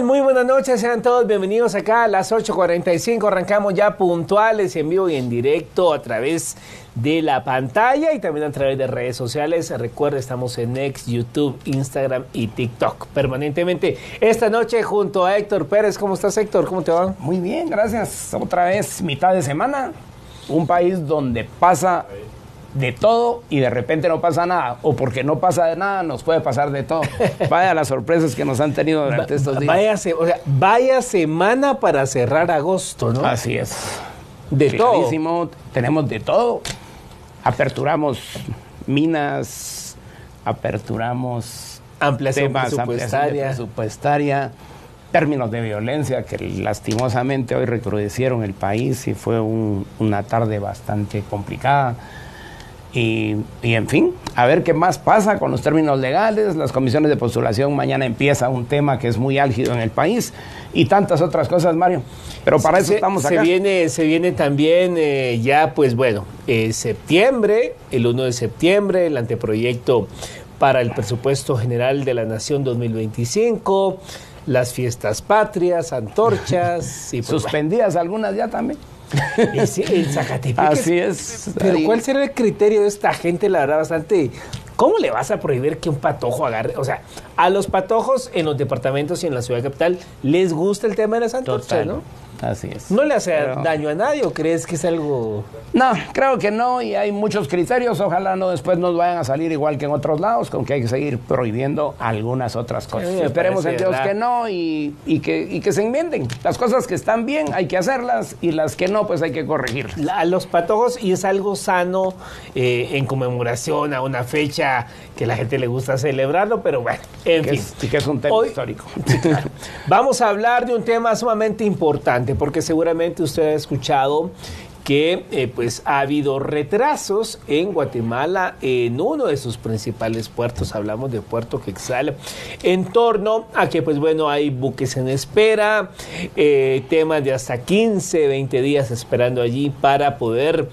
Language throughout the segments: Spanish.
Muy buenas noches, sean todos bienvenidos acá a las 8:45, arrancamos ya puntuales, en vivo y en directo a través de la pantalla y también a través de redes sociales. Recuerda, estamos en X, YouTube, Instagram y TikTok permanentemente. Esta noche junto a Héctor Pérez. ¿Cómo estás, Héctor? ¿Cómo te va? Muy bien, gracias. Otra vez mitad de semana, un país donde pasa de todo y de repente no pasa nada, o porque no pasa de nada nos puede pasar de todo. Vaya las sorpresas que nos han tenido durante estos días. Vaya semana para cerrar agosto, ¿no? Así es. De todo. Tenemos de todo. Aperturamos minas, aperturamos ampliación presupuestaria, términos de violencia que lastimosamente hoy recrudecieron el país y fue una tarde bastante complicada. Y en fin, a ver qué más pasa con los términos legales, las comisiones de postulación. Mañana empieza un tema que es muy álgido en el país y tantas otras cosas, Mario. Pero para eso estamos acá. Se viene también septiembre, el 1 de septiembre, el anteproyecto para el presupuesto general de la Nación 2025, las fiestas patrias, antorchas. Y pues, suspendidas algunas ya también. El Zacatepeque. Así es. Pero ¿cuál será el criterio de esta gente? La verdad, bastante. ¿Cómo le vas a prohibir que un patojo agarre? O sea, a los patojos en los departamentos y en la ciudad capital les gusta el tema de las antorchas, ¿no? Así es. ¿No le hace daño a nadie o crees que es algo...? No, creo que no, y hay muchos criterios. Ojalá no después nos vayan a salir igual que en otros lados, con que hay que seguir prohibiendo algunas otras cosas. Esperemos en Dios que no y que se enmienden. Las cosas que están bien hay que hacerlas y las que no, pues hay que corregirlas. A los patojos, y es algo sano en conmemoración a una fecha que a la gente le gusta celebrarlo, pero bueno, en fin. Y que es un tema histórico. Sí, claro. Vamos a hablar de un tema sumamente importante, porque seguramente usted ha escuchado que pues ha habido retrasos en Guatemala en uno de sus principales puertos. Hablamos de Puerto Quetzal, en torno a que pues bueno, hay buques en espera, temas de hasta 15, 20 días esperando allí para poder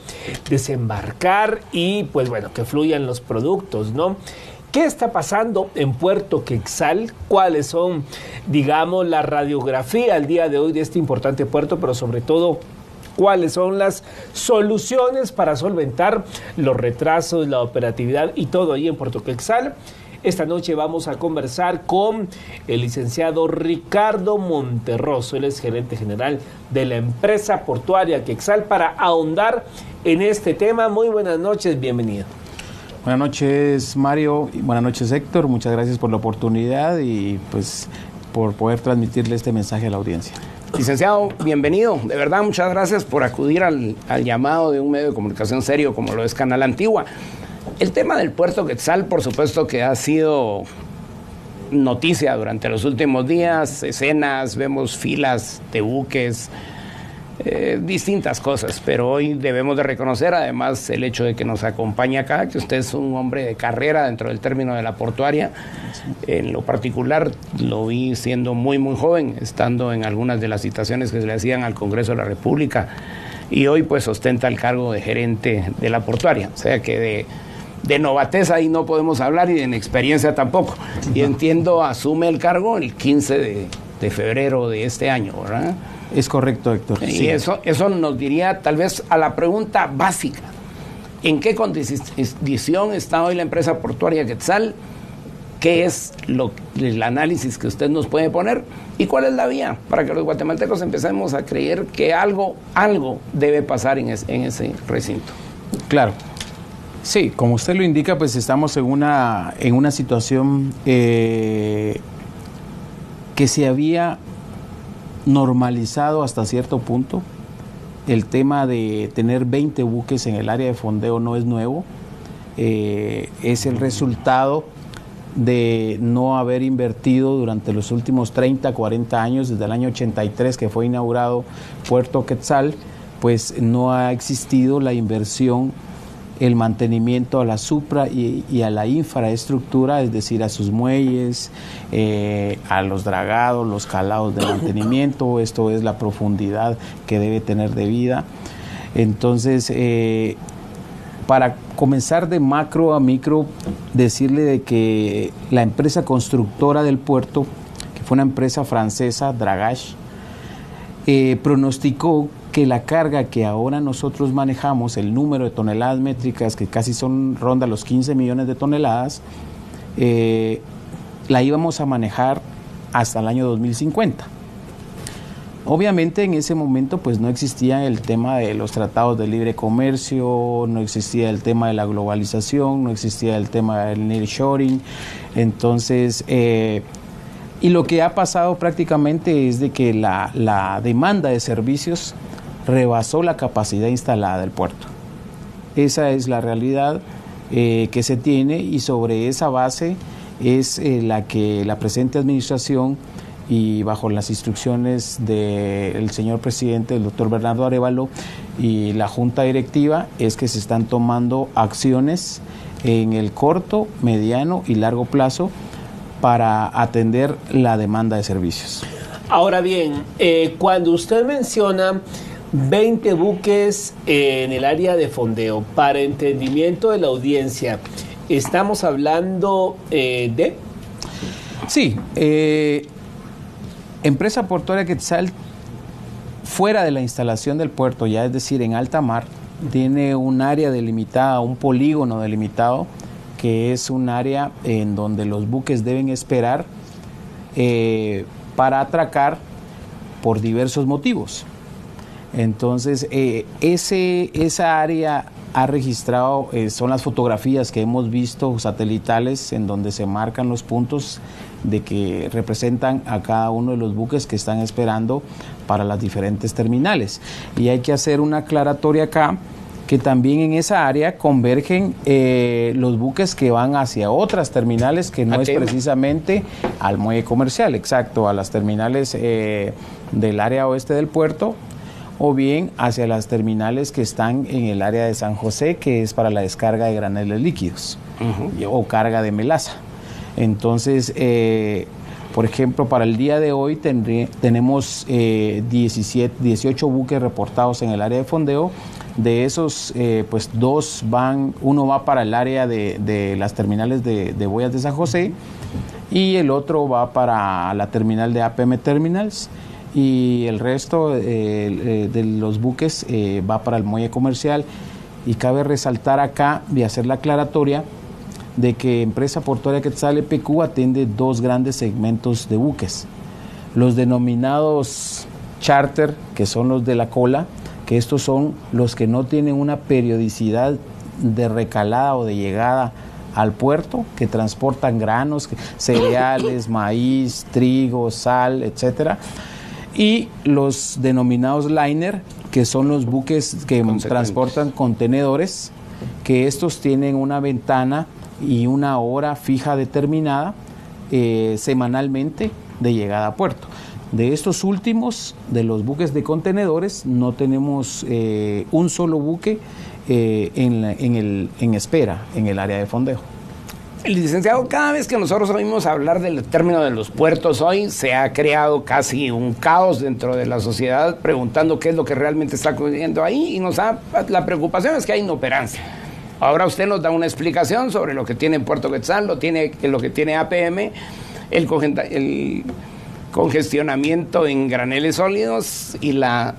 desembarcar y pues bueno, que fluyan los productos, ¿no? ¿Qué está pasando en Puerto Quetzal? ¿Cuáles son, digamos, la radiografía al día de hoy de este importante puerto? Pero sobre todo, ¿cuáles son las soluciones para solventar los retrasos, la operatividad y todo ahí en Puerto Quetzal? Esta noche vamos a conversar con el licenciado Ricardo Monterroso. Él es gerente general de la empresa portuaria Quetzal, para ahondar en este tema. Muy buenas noches, bienvenido. Buenas noches, Mario, y buenas noches, Héctor. Muchas gracias por la oportunidad y pues por poder transmitirle este mensaje a la audiencia. Licenciado, bienvenido. De verdad, muchas gracias por acudir al llamado de un medio de comunicación serio como lo es Canal Antigua. El tema del Puerto Quetzal, por supuesto que ha sido noticia durante los últimos días, escenas, vemos filas de buques, distintas cosas, pero hoy debemos de reconocer además el hecho de que nos acompaña acá, que usted es un hombre de carrera dentro del término de la portuaria. En lo particular lo vi siendo muy muy joven, estando en algunas de las citaciones que se le hacían al Congreso de la República, y hoy pues ostenta el cargo de gerente de la portuaria, o sea que de novatez ahí no podemos hablar y de inexperiencia tampoco. Y entiendo, asume el cargo el 15 de febrero de este año, ¿verdad? Es correcto, Héctor. Y sí. Eso nos diría tal vez a la pregunta básica: ¿en qué condición está hoy la empresa portuaria Quetzal? ¿Qué es el análisis que usted nos puede poner? ¿Y cuál es la vía para que los guatemaltecos empecemos a creer que algo debe pasar en ese recinto? Claro. Sí, como usted lo indica, pues estamos en una situación que se había normalizado hasta cierto punto. El tema de tener 20 buques en el área de fondeo no es nuevo, es el resultado de no haber invertido durante los últimos 30, 40 años, desde el año 83 que fue inaugurado Puerto Quetzal, pues no ha existido la inversión, el mantenimiento a la supra y a la infraestructura, es decir, a sus muelles, a los dragados, los calados de mantenimiento. Esto es la profundidad que debe tener de vida. Entonces, para comenzar de macro a micro, decirle de que la empresa constructora del puerto, que fue una empresa francesa, Dragache, pronosticó que la carga que ahora nosotros manejamos, el número de toneladas métricas, que casi ronda los 15 millones de toneladas, la íbamos a manejar hasta el año 2050. Obviamente en ese momento pues no existía el tema de los tratados de libre comercio, no existía el tema de la globalización, no existía el tema del nearshoring. Entonces, y lo que ha pasado prácticamente es de que la demanda de servicios rebasó la capacidad instalada del puerto. Esa es la realidad que se tiene, y sobre esa base es la que la presente administración, y bajo las instrucciones del señor presidente, el doctor Bernardo Arévalo, y la junta directiva, es que se están tomando acciones en el corto, mediano y largo plazo para atender la demanda de servicios. Ahora bien, cuando usted menciona 20 buques en el área de fondeo, para entendimiento de la audiencia, ¿estamos hablando de...? Sí, Empresa Portuaria Quetzal, fuera de la instalación del puerto, ya es decir, en alta mar, tiene un área delimitada, un polígono delimitado, que es un área en donde los buques deben esperar para atracar por diversos motivos. Entonces, esa área ha registrado, son las fotografías que hemos visto satelitales, en donde se marcan los puntos de que representan a cada uno de los buques que están esperando para las diferentes terminales. Y hay que hacer una aclaratoria acá, que también en esa área convergen los buques que van hacia otras terminales, que no es precisamente al muelle comercial, exacto, a las terminales del área oeste del puerto, o bien hacia las terminales que están en el área de San José, que es para la descarga de graneles líquidos o carga de melaza. Entonces, por ejemplo, para el día de hoy tenemos 18 buques reportados en el área de fondeo. De esos, pues uno va para el área de las terminales de boyas de San José, y el otro va para la terminal de APM Terminals, y el resto de los buques va para el muelle comercial. Y cabe resaltar acá y hacer la aclaratoria de que Empresa Portuaria Quetzal EPQ atiende dos grandes segmentos de buques: los denominados charter, que son los de la cola, que estos son los que no tienen una periodicidad de recalada o de llegada al puerto, que transportan granos, cereales, maíz, trigo, sal, etcétera. Y los denominados liner, que son los buques que transportan contenedores, que estos tienen una ventana y una hora fija determinada semanalmente de llegada a puerto. De estos últimos, de los buques de contenedores, no tenemos un solo buque en espera en el área de fondeo. El licenciado, cada vez que nosotros oímos hablar del término de los puertos hoy, se ha creado casi un caos dentro de la sociedad, preguntando qué es lo que realmente está ocurriendo ahí, y la preocupación es que hay inoperancia. Ahora usted nos da una explicación sobre lo que tiene Puerto Quetzal, lo que tiene APM, el congestionamiento en graneles sólidos, y la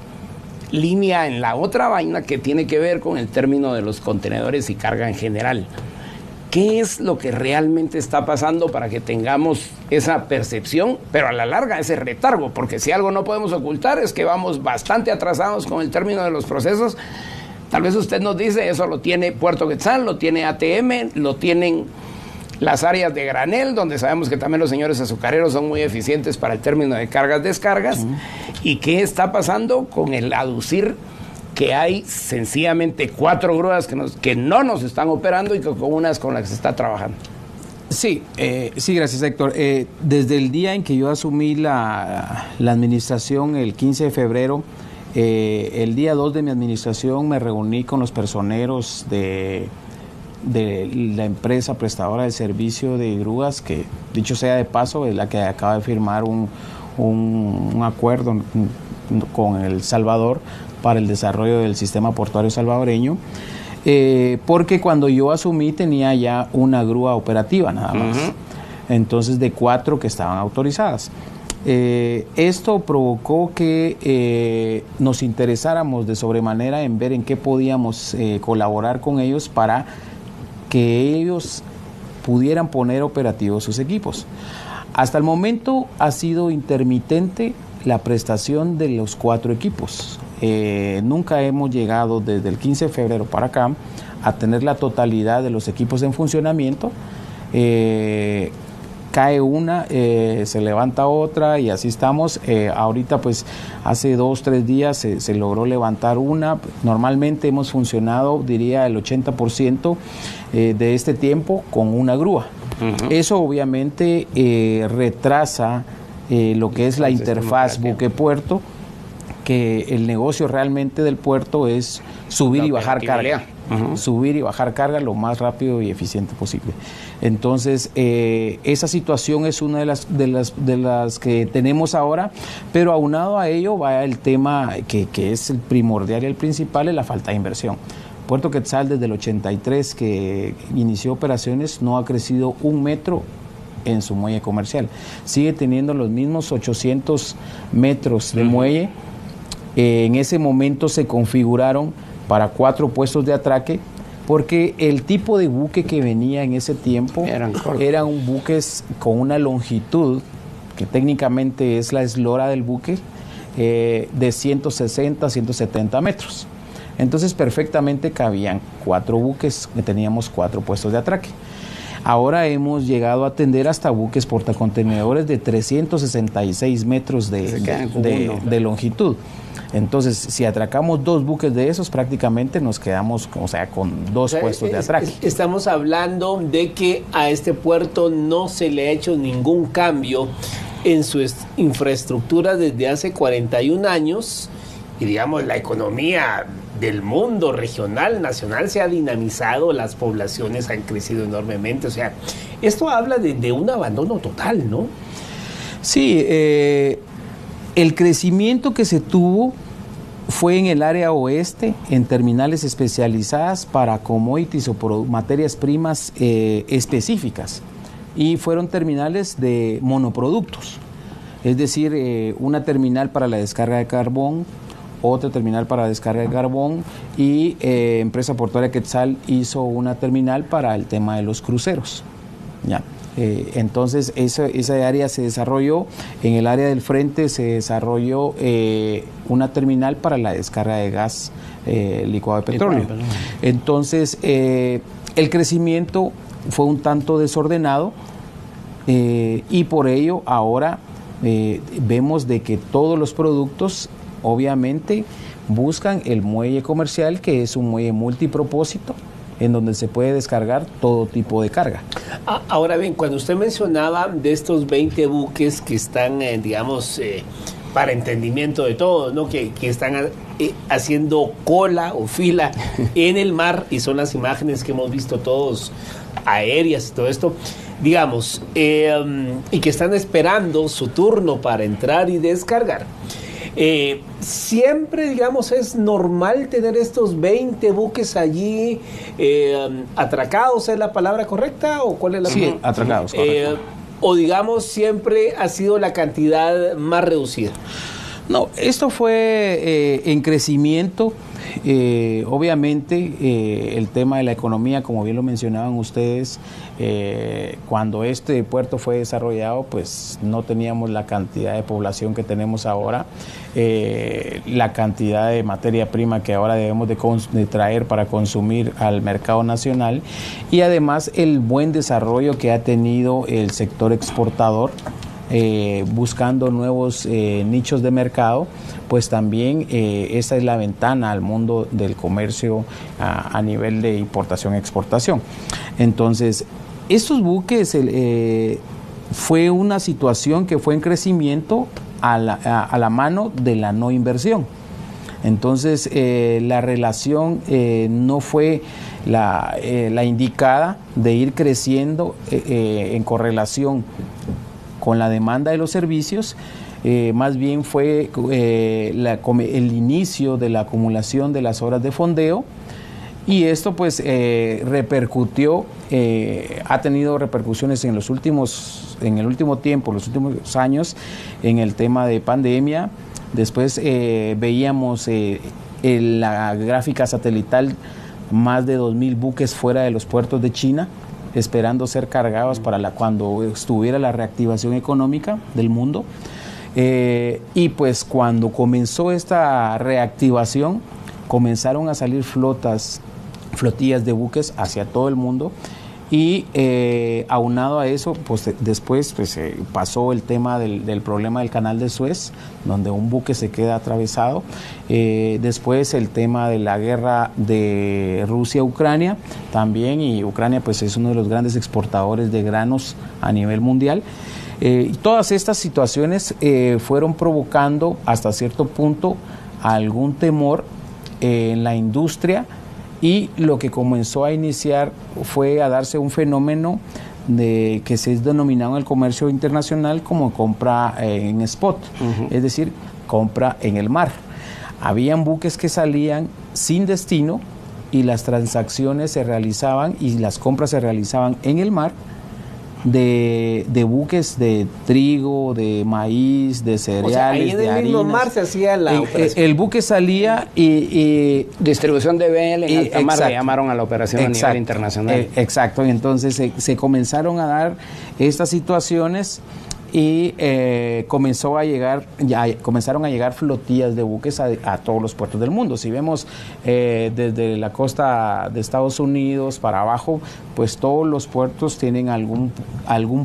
línea en la otra vaina que tiene que ver con el término de los contenedores y carga en general. ¿Qué es lo que realmente está pasando para que tengamos esa percepción, pero a la larga ese retardo? Porque si algo no podemos ocultar es que vamos bastante atrasados con el término de los procesos. Tal vez usted nos dice, eso lo tiene Puerto Quetzal, lo tiene ATM, lo tienen las áreas de granel, donde sabemos que también los señores azucareros son muy eficientes para el término de cargas-descargas. ¿Y qué está pasando con el aducir que hay sencillamente 4 grúas que no nos están operando, y que con unas con las que se está trabajando? Sí, gracias, Héctor. Desde el día en que yo asumí la administración, el 15 de febrero, el día 2 de mi administración me reuní con los personeros de la empresa prestadora de servicio de grúas, que dicho sea de paso es la que acaba de firmar un acuerdo con El Salvador para el desarrollo del sistema portuario salvadoreño, porque cuando yo asumí tenía ya una grúa operativa nada más, entonces de 4 que estaban autorizadas. Esto provocó que nos interesáramos de sobremanera en ver en qué podíamos colaborar con ellos para que ellos pudieran poner operativos sus equipos. Hasta el momento ha sido intermitente la prestación de los 4 equipos. Nunca hemos llegado desde el 15 de febrero para acá a tener la totalidad de los equipos en funcionamiento. Cae una, se levanta otra y así estamos. Ahorita pues hace 2-3 días se logró levantar una. Normalmente hemos funcionado, diría, el 80% de este tiempo con una grúa. Eso obviamente retrasa lo que es la interfaz buque-puerto, que el negocio realmente del puerto es subir y bajar carga. Subir y bajar carga lo más rápido y eficiente posible. Entonces, esa situación es una de las que tenemos ahora, pero aunado a ello va el tema que es el primordial y el principal, es la falta de inversión. Puerto Quetzal desde el 83 que inició operaciones no ha crecido 1 metro en su muelle comercial. Sigue teniendo los mismos 800 metros de muelle. En ese momento se configuraron para 4 puestos de atraque, porque el tipo de buque que venía en ese tiempo eran buques con una longitud, que técnicamente es la eslora del buque, de 160 a 170 metros. Entonces perfectamente cabían 4 buques, que teníamos 4 puestos de atraque. Ahora hemos llegado a atender hasta buques portacontenedores de 366 metros de longitud. Entonces, si atracamos 2 buques de esos, prácticamente nos quedamos, con 2 puestos de atraque. Estamos hablando de que a este puerto no se le ha hecho ningún cambio en su infraestructura desde hace 41 años y, digamos, la economía del mundo regional, nacional, se ha dinamizado, las poblaciones han crecido enormemente. O sea, esto habla de un abandono total, ¿no? Sí, el crecimiento que se tuvo fue en el área oeste, en terminales especializadas para commodities o materias primas específicas, y fueron terminales de monoproductos, es decir, una terminal para la descarga de carbón, otra terminal para descarga de carbón, y Empresa Portuaria Quetzal hizo una terminal para el tema de los cruceros. Ya. Entonces esa área se desarrolló. En el área del frente se desarrolló una terminal para la descarga de gas licuado de petróleo. Entonces el crecimiento fue un tanto desordenado, y por ello ahora vemos de que todos los productos obviamente buscan el muelle comercial, que es un muelle multipropósito en donde se puede descargar todo tipo de carga. Ahora bien, cuando usted mencionaba de estos 20 buques que están, digamos, para entendimiento de todos, ¿no? Que están haciendo cola o fila en el mar, y son las imágenes que hemos visto todos, aéreas y todo esto, digamos, y que están esperando su turno para entrar y descargar. Siempre, digamos, es normal tener estos 20 buques allí atracados, ¿es la palabra correcta? ¿O cuál es la Sí, atracados, correcto. O digamos, siempre ha sido la cantidad más reducida. No, esto fue en crecimiento. Obviamente el tema de la economía, como bien lo mencionaban ustedes, cuando este puerto fue desarrollado, pues no teníamos la cantidad de población que tenemos ahora, la cantidad de materia prima que ahora debemos de traer para consumir al mercado nacional, y además el buen desarrollo que ha tenido el sector exportador, buscando nuevos nichos de mercado. Pues también esa es la ventana al mundo del comercio a nivel de importación-exportación. Entonces, estos buques fue una situación que fue en crecimiento a la mano de la no inversión. Entonces, la relación no fue la indicada de ir creciendo en correlación con la demanda de los servicios. Más bien fue el inicio de la acumulación de las horas de fondeo, Y esto pues repercutió, ha tenido repercusiones en el último tiempo, los últimos años, en el tema de pandemia. Después veíamos en la gráfica satelital más de 2.000 buques fuera de los puertos de China, esperando ser cargados para cuando estuviera la reactivación económica del mundo. Y pues cuando comenzó esta reactivación, comenzaron a salir flotillas de buques hacia todo el mundo. Y aunado a eso, pues después pues, pasó el tema del problema del canal de Suez, donde un buque se queda atravesado. Después el tema de la guerra de Rusia-Ucrania también, y Ucrania pues es uno de los grandes exportadores de granos a nivel mundial. Todas estas situaciones fueron provocando hasta cierto punto algún temor en la industria. Y lo que comenzó a iniciar fue a darse un fenómeno que se es denominado en el comercio internacional como compra en spot, es decir, compra en el mar. Habían buques que salían sin destino y las transacciones se realizaban y las compras se realizaban en el mar, de buques de trigo, de maíz, de cereales, o sea, ahí en de el harinas. mismo mar se hacía la operación. El buque salía y distribución de BL en alta mar, le llamaron a la operación exacto, a nivel internacional. Exacto, y entonces se comenzaron a dar estas situaciones y comenzaron a llegar flotillas de buques a todos los puertos del mundo. Si vemos desde la costa de Estados Unidos para abajo, pues todos los puertos tienen algún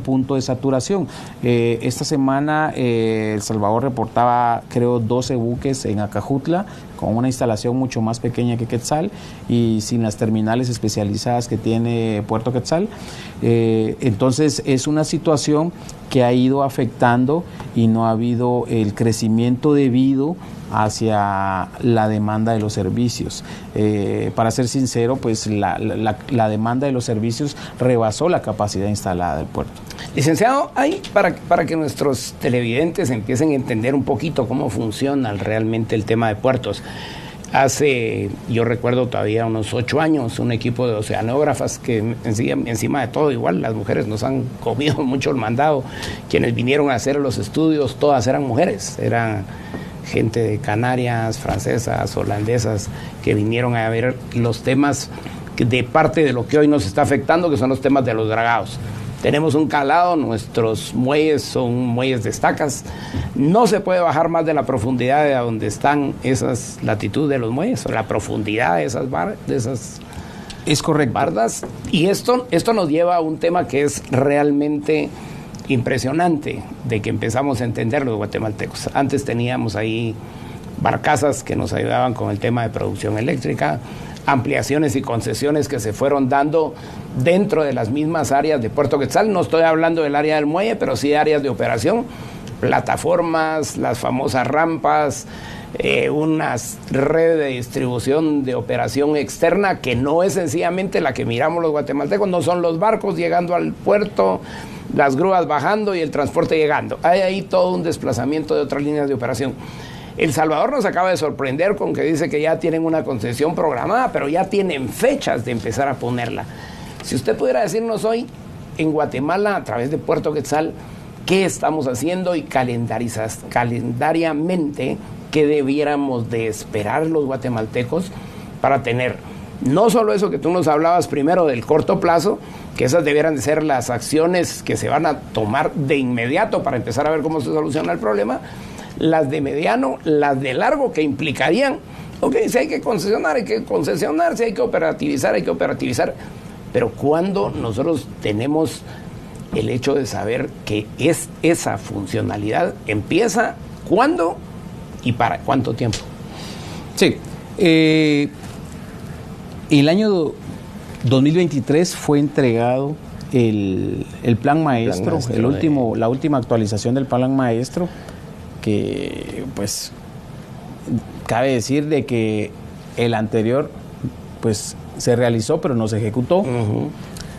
punto de saturación. Esta semana El Salvador reportaba, creo, 12 buques en Acajutla, con una instalación mucho más pequeña que Quetzal y sin las terminales especializadas que tiene Puerto Quetzal. Entonces es una situación que ha ido afectando y no ha habido el crecimiento debido hacia la demanda de los servicios. Para ser sincero, pues la demanda de los servicios rebasó la capacidad instalada del puerto. Licenciado, hay para que nuestros televidentes empiecen a entender un poquito cómo funciona realmente el tema de puertos. Yo recuerdo todavía unos 8 años, un equipo de oceanógrafas que encima de todo, igual las mujeres nos han comido mucho el mandado. Quienes vinieron a hacer los estudios, todas eran mujeres, eran gente de Canarias, francesas, holandesas, que vinieron a ver los temas de parte de lo que hoy nos está afectando, que son los temas de los dragados. Tenemos un calado, nuestros muelles son muelles de estacas, no se puede bajar más de la profundidad de donde están esas latitudes de los muelles, o la profundidad de esas es correcto. bardas, y esto nos lleva a un tema que es realmente impresionante, de que empezamos a entender los guatemaltecos. Antes teníamos ahí barcazas que nos ayudaban con el tema de producción eléctrica, ampliaciones y concesiones que se fueron dando dentro de las mismas áreas de Puerto Quetzal. No estoy hablando del área del muelle, pero sí áreas de operación, plataformas, las famosas rampas, unas redes de distribución de operación externa que no es sencillamente la que miramos los guatemaltecos, no son los barcos llegando al puerto, las grúas bajando y el transporte llegando. Hay ahí todo un desplazamiento de otras líneas de operación. El Salvador nos acaba de sorprender con que dice que ya tienen una concesión programada, pero ya tienen fechas de empezar a ponerla. Si usted pudiera decirnos hoy, en Guatemala, a través de Puerto Quetzal, qué estamos haciendo y calendariamente qué debiéramos de esperar los guatemaltecos para tener no solo eso que tú nos hablabas primero del corto plazo, que esas debieran de ser las acciones que se van a tomar de inmediato para empezar a ver cómo se soluciona el problema, las de mediano, las de largo, que implicarían, ok, si hay que concesionar, si hay que operativizar, pero cuando nosotros tenemos el hecho de saber que es esa funcionalidad, empieza, ¿cuándo y para cuánto tiempo? Sí, el año 2023 fue entregado el plan maestro, la última actualización del plan maestro, que pues cabe decir de que el anterior pues se realizó pero no se ejecutó.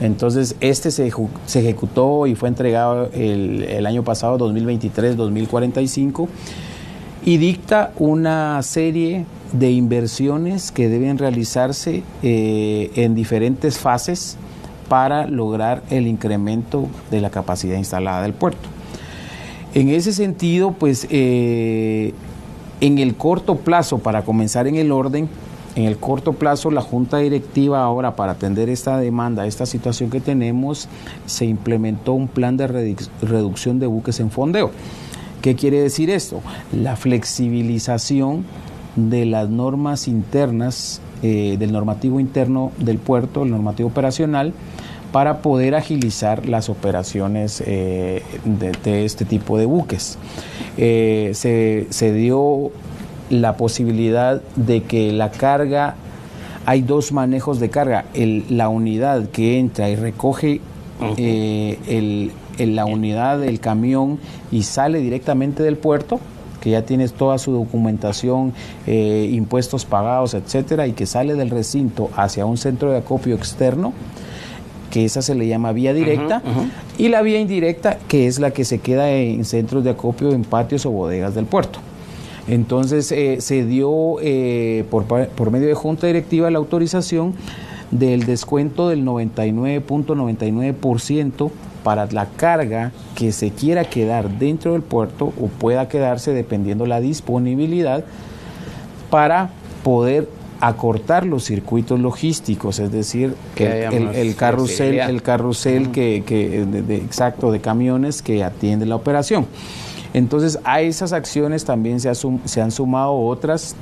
Entonces se ejecutó y fue entregado el año pasado, 2023-2045, y dicta una serie de inversiones que deben realizarse en diferentes fases para lograr el incremento de la capacidad instalada del puerto. En ese sentido, pues en el corto plazo, para comenzar en el orden, en el corto plazo la Junta Directiva ahora, para atender esta demanda, esta situación que tenemos, se implementó un plan de reducción de buques en fondeo. ¿Qué quiere decir esto? La flexibilización de las normas internas, del normativo interno del puerto, el normativo operacional, para poder agilizar las operaciones de este tipo de buques. Se dio la posibilidad de que la carga, hay dos manejos de carga, la unidad que entra y recoge la unidad del camión y sale directamente del puerto, que ya tienes toda su documentación, impuestos pagados, etcétera, y que sale del recinto hacia un centro de acopio externo, que esa se le llama vía directa, y la vía indirecta, que es la que se queda en centros de acopio, en patios o bodegas del puerto. Entonces se dio por medio de Junta Directiva la autorización del descuento del 99.99% para la carga que se quiera quedar dentro del puerto o pueda quedarse dependiendo la disponibilidad, para poder acortar los circuitos logísticos, es decir, el carrusel exacto de camiones que atiende la operación. Entonces, a esas acciones también se han sumado otras,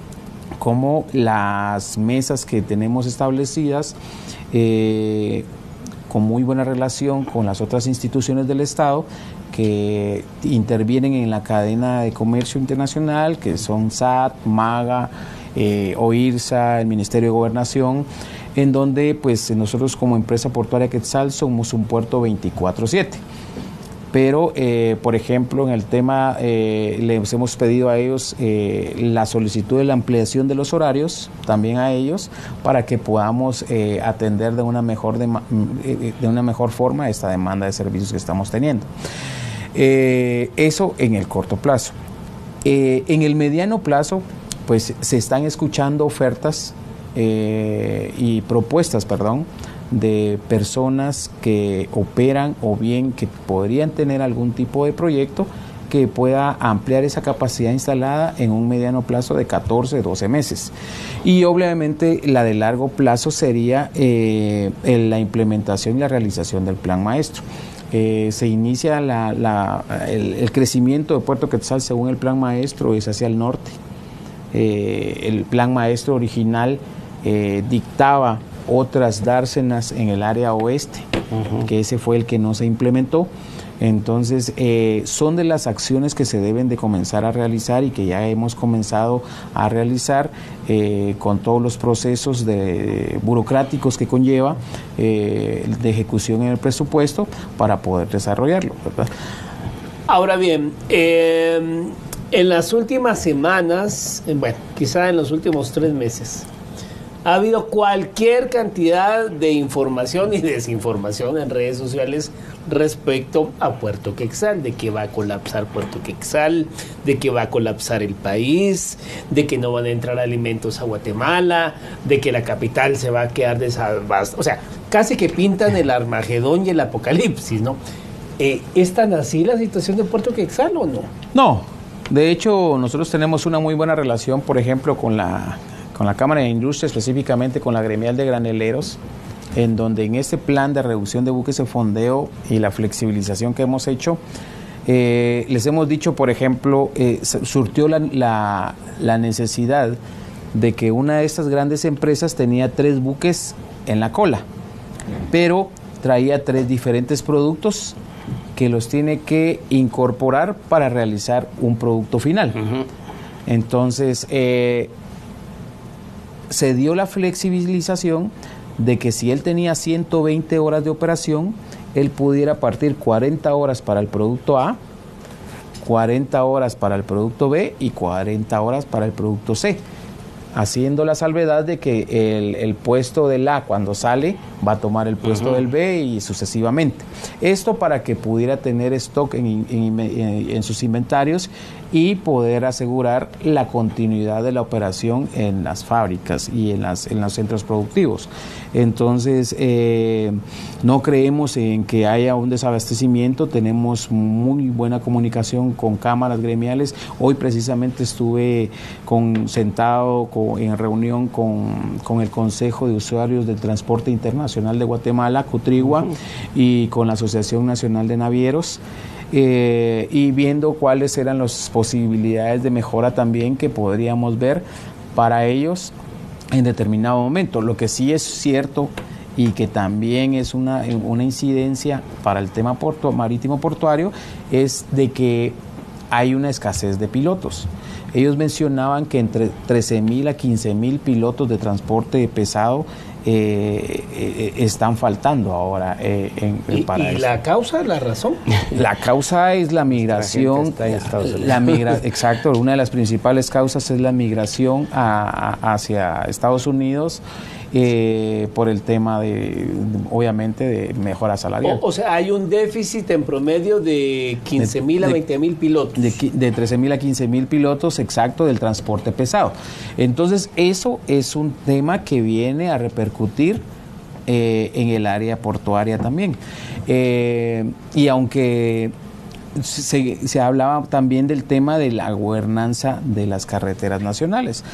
como las mesas que tenemos establecidas con muy buena relación con las otras instituciones del Estado que intervienen en la cadena de comercio internacional, que son SAT, MAGA, OIRSA, el Ministerio de Gobernación, en donde pues nosotros como empresa portuaria Quetzal somos un puerto 24/7. Pero, por ejemplo, en el tema, les hemos pedido a ellos la solicitud de la ampliación de los horarios, también a ellos, para que podamos atender de una mejor forma esta demanda de servicios que estamos teniendo. Eso en el corto plazo. En el mediano plazo, pues se están escuchando ofertas y propuestas, de personas que operan o bien que podrían tener algún tipo de proyecto que pueda ampliar esa capacidad instalada en un mediano plazo de 14, 12 meses. Y obviamente la de largo plazo sería la implementación y la realización del Plan Maestro. Se inicia el crecimiento de Puerto Quetzal según el Plan Maestro es hacia el norte. El Plan Maestro original dictaba otras dársenas en el área oeste, que ese fue el que no se implementó. Entonces, son de las acciones que se deben de comenzar a realizar y que ya hemos comenzado a realizar con todos los procesos burocráticos que conlleva de ejecución en el presupuesto para poder desarrollarlo, ¿verdad? Ahora bien, en las últimas semanas, bueno, quizá en los últimos 3 meses, ha habido cualquier cantidad de información y desinformación en redes sociales respecto a Puerto Quetzal, de que va a colapsar Puerto Quetzal, de que va a colapsar el país, de que no van a entrar alimentos a Guatemala, de que la capital se va a quedar desabastada. O sea, casi que pintan el Armagedón y el Apocalipsis, ¿no? ¿Es tan así la situación de Puerto Quetzal o no? No, de hecho nosotros tenemos una muy buena relación, por ejemplo, con la Cámara de Industria, específicamente con la gremial de graneleros, en donde en este plan de reducción de buques de fondeo y la flexibilización que hemos hecho, les hemos dicho, por ejemplo, surtió la necesidad de que una de estas grandes empresas tenía 3 buques en la cola, pero traía 3 diferentes productos que los tiene que incorporar para realizar un producto final. Entonces, se dio la flexibilización de que si él tenía 120 horas de operación, él pudiera partir 40 horas para el producto A, 40 horas para el producto B y 40 horas para el producto C. haciendo la salvedad de que el puesto del A cuando sale va a tomar el puesto del B y sucesivamente. Esto para que pudiera tener stock en sus inventarios y poder asegurar la continuidad de la operación en las fábricas y en los centros productivos. Entonces, no creemos en que haya un desabastecimiento, tenemos muy buena comunicación con cámaras gremiales. Hoy precisamente estuve sentado en reunión con el Consejo de Usuarios del Transporte Internacional de Guatemala, Cutrigua, y con la Asociación Nacional de Navieros, y viendo cuáles eran las posibilidades de mejora también que podríamos ver para ellos en determinado momento. Lo que sí es cierto y que también es una incidencia para el tema marítimo portuario es de que hay una escasez de pilotos. Ellos mencionaban que entre 13,000 a 15,000 pilotos de transporte pesado están faltando ahora para eso. ¿Y la causa, la razón? La causa es la migración. Exacto, una de las principales causas es la migración hacia Estados Unidos, por el tema obviamente, de mejora salarial. O sea, hay un déficit en promedio de 15,000 a 20,000 pilotos. De 13,000 a 15,000 pilotos, exacto, del transporte pesado. Entonces, eso es un tema que viene a repercutir en el área portuaria también. Y aunque se hablaba también del tema de la gobernanza de las carreteras nacionales,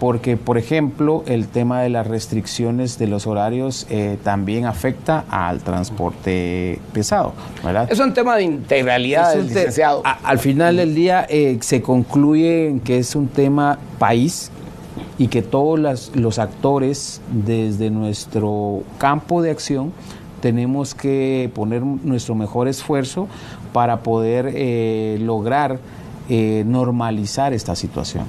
porque, por ejemplo, el tema de las restricciones de los horarios también afecta al transporte pesado, ¿verdad? Es un tema de integralidad, licenciado. Al final del día se concluye en que es un tema país y que todos los actores desde nuestro campo de acción tenemos que poner nuestro mejor esfuerzo para poder lograr normalizar esta situación.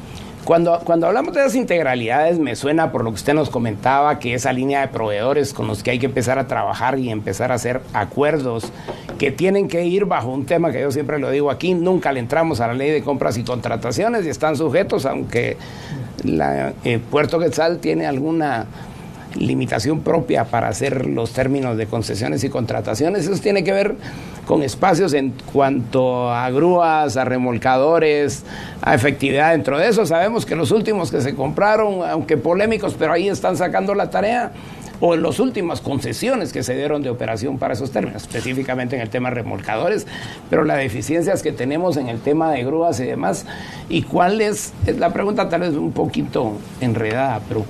Cuando hablamos de esas integralidades, me suena, por lo que usted nos comentaba, que esa línea de proveedores con los que hay que empezar a trabajar y empezar a hacer acuerdos que tienen que ir bajo un tema que yo siempre lo digo aquí: nunca le entramos a la ley de compras y contrataciones y están sujetos, aunque Puerto Quetzal tiene alguna limitación propia para hacer los términos de concesiones y contrataciones. Eso tiene que ver con espacios en cuanto a grúas, a remolcadores, a efectividad. Dentro de eso sabemos que los últimos que se compraron, aunque polémicos, pero ahí están sacando la tarea, o en las últimas concesiones que se dieron de operación para esos términos, específicamente en el tema de remolcadores, pero las deficiencias que tenemos en el tema de grúas y demás. ¿Y cuál es la pregunta? Tal vez un poquito enredada, pero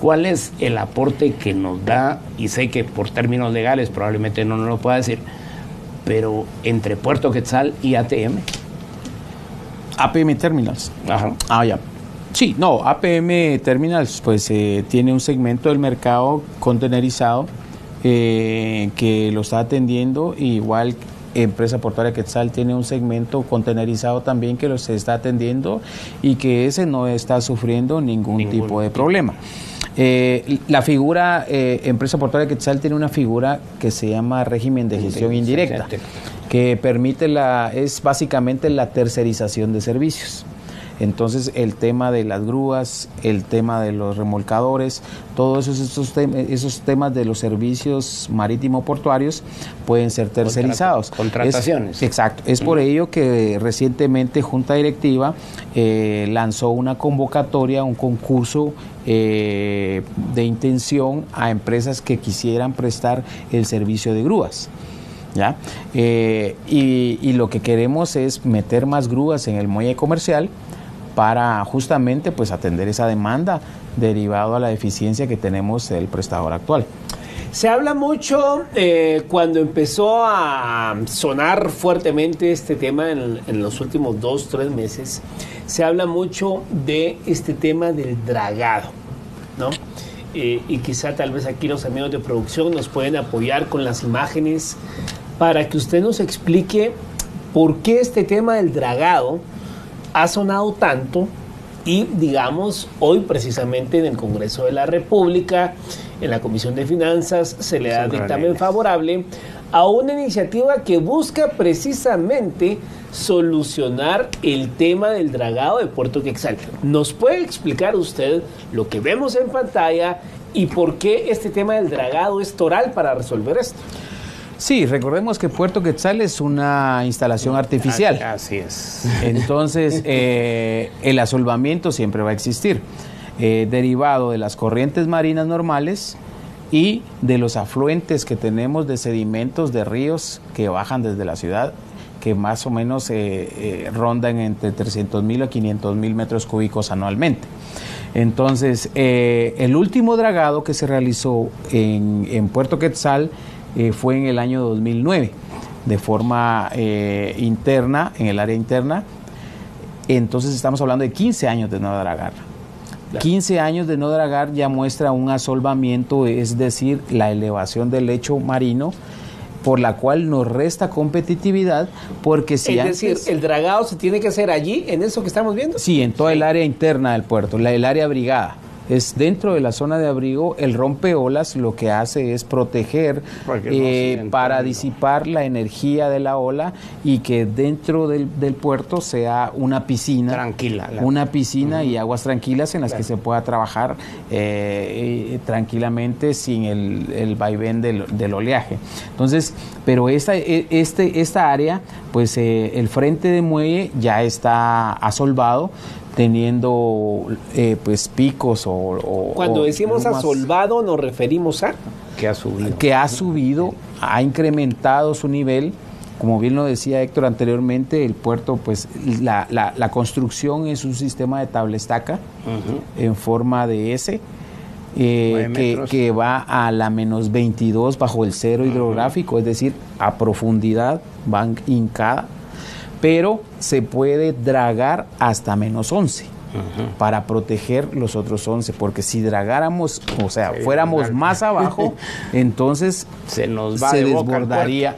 ¿cuál es el aporte que nos da? Y sé que por términos legales probablemente no nos lo pueda decir, pero entre Puerto Quetzal y ATM. APM Terminals. Ajá. Ya. Sí, no, APM Terminals pues tiene un segmento del mercado contenerizado que lo está atendiendo, igual Empresa Portuaria Quetzal tiene un segmento contenerizado también que los está atendiendo y que ese no está sufriendo ningún tipo de problema. La figura, Empresa Portuaria Quetzal tiene una figura que se llama régimen de gestión indirecta, que permite es básicamente la tercerización de servicios. Entonces, el tema de las grúas, el tema de los remolcadores, todos esos temas de los servicios marítimo-portuarios pueden ser tercerizados. Contrataciones. Exacto. Es por ello que recientemente Junta Directiva lanzó una convocatoria, un concurso de intención a empresas que quisieran prestar el servicio de grúas. ¿Ya? Y lo que queremos es meter más grúas en el muelle comercial para justamente pues atender esa demanda derivado a la deficiencia que tenemos del prestador actual. Se habla mucho, cuando empezó a sonar fuertemente este tema en los últimos 2-3 meses, se habla mucho de este tema del dragado, ¿no? Y quizá tal vez aquí los amigos de producción nos pueden apoyar con las imágenes para que usted nos explique por qué este tema del dragado ha sonado tanto Y digamos, hoy precisamente en el Congreso de la República, en la Comisión de Finanzas, se le da dictamen favorable a una iniciativa que busca precisamente solucionar el tema del dragado de Puerto Quetzal. ¿Nos puede explicar usted lo que vemos en pantalla y por qué este tema del dragado es toral para resolver esto? Sí, recordemos que Puerto Quetzal es una instalación artificial. Así es. Entonces, el asolvamiento siempre va a existir, derivado de las corrientes marinas normales y de los afluentes que tenemos de sedimentos de ríos que bajan desde la ciudad, que más o menos rondan entre 300.000 a 500.000 metros cúbicos anualmente. Entonces, el último dragado que se realizó en Puerto Quetzal fue en el año 2009, de forma interna, en el área interna. Entonces estamos hablando de 15 años de no dragar. Claro. 15 años de no dragar ya muestra un asolvamiento, es decir, la elevación del lecho marino, por la cual nos resta competitividad, porque si es decir, el dragado se tiene que hacer allí, en eso que estamos viendo. Sí, en toda el área interna del puerto, el área abrigada. Es dentro de la zona de abrigo. El rompeolas lo que hace es proteger para disipar la energía de la ola y que dentro del puerto sea una piscina tranquila, una piscina y aguas tranquilas en las que se pueda trabajar tranquilamente sin el vaivén del oleaje. Entonces, pero esta área, pues el frente de muelle ya está asolvado, teniendo pues picos o cuando decimos asolvado nos referimos a que ha subido, ha incrementado su nivel. Como bien lo decía Héctor anteriormente, el puerto, pues la construcción es un sistema de tabla-estaca en forma de S, que va a la menos 22 bajo el cero hidrográfico, es decir, a profundidad, van hincada, pero se puede dragar hasta menos 11 para proteger los otros 11, porque si dragáramos, o sea, fuéramos más abajo, entonces se desbordaría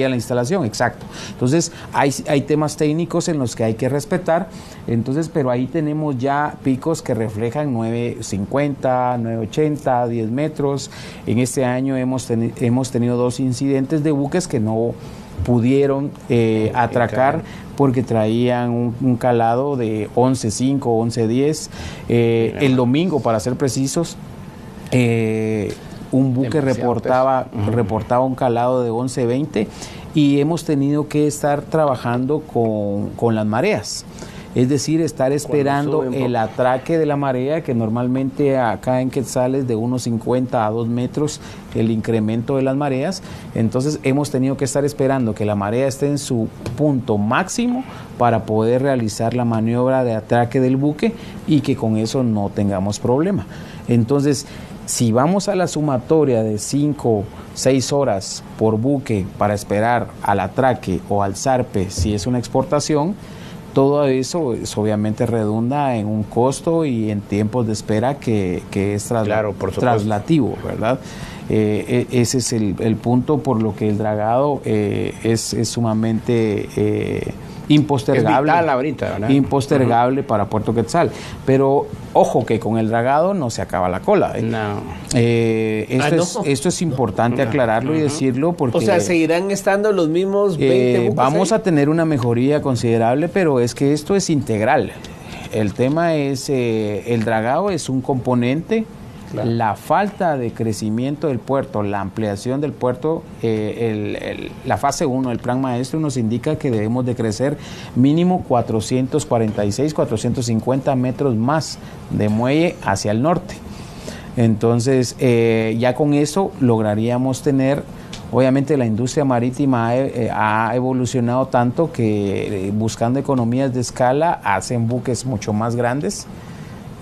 la instalación. Exacto. Entonces hay temas técnicos en los que hay que respetar, entonces, pero ahí tenemos ya picos que reflejan 950, 980, 10 metros. En este año hemos tenido 2 incidentes de buques que no pudieron atracar porque traían un calado de 11.5, 11.10. El domingo, para ser precisos, un buque reportaba un calado de 11.20 y hemos tenido que estar trabajando con las mareas. Es decir, estar esperando el atraque de la marea, que normalmente acá en Quetzal es de 1.50 a 2 metros el incremento de las mareas. Entonces hemos tenido que estar esperando que la marea esté en su punto máximo para poder realizar la maniobra de atraque del buque y que con eso no tengamos problema. Entonces, si vamos a la sumatoria de 5, 6 horas por buque para esperar al atraque o al zarpe si es una exportación, todo eso obviamente redunda en un costo y en tiempos de espera que es traslativo, ¿verdad? Ese es el punto por lo que el dragado es sumamente impostergable. Es vital ahorita, ¿verdad? Impostergable para Puerto Quetzal. Pero ojo que con el dragado no se acaba la cola. No. Esto es importante aclararlo y decirlo porque... O sea, ¿seguirán estando los mismos 20 buques vamos ahí? a tener una mejoría considerable, pero es que esto es integral. El tema es, el dragado es un componente. Claro. La falta de crecimiento del puerto, la ampliación del puerto, la fase 1 del plan maestro nos indica que debemos de crecer mínimo 446, 450 metros más de muelle hacia el norte. Entonces, ya con eso lograríamos tener, obviamente la industria marítima ha evolucionado tanto que buscando economías de escala hacen buques mucho más grandes.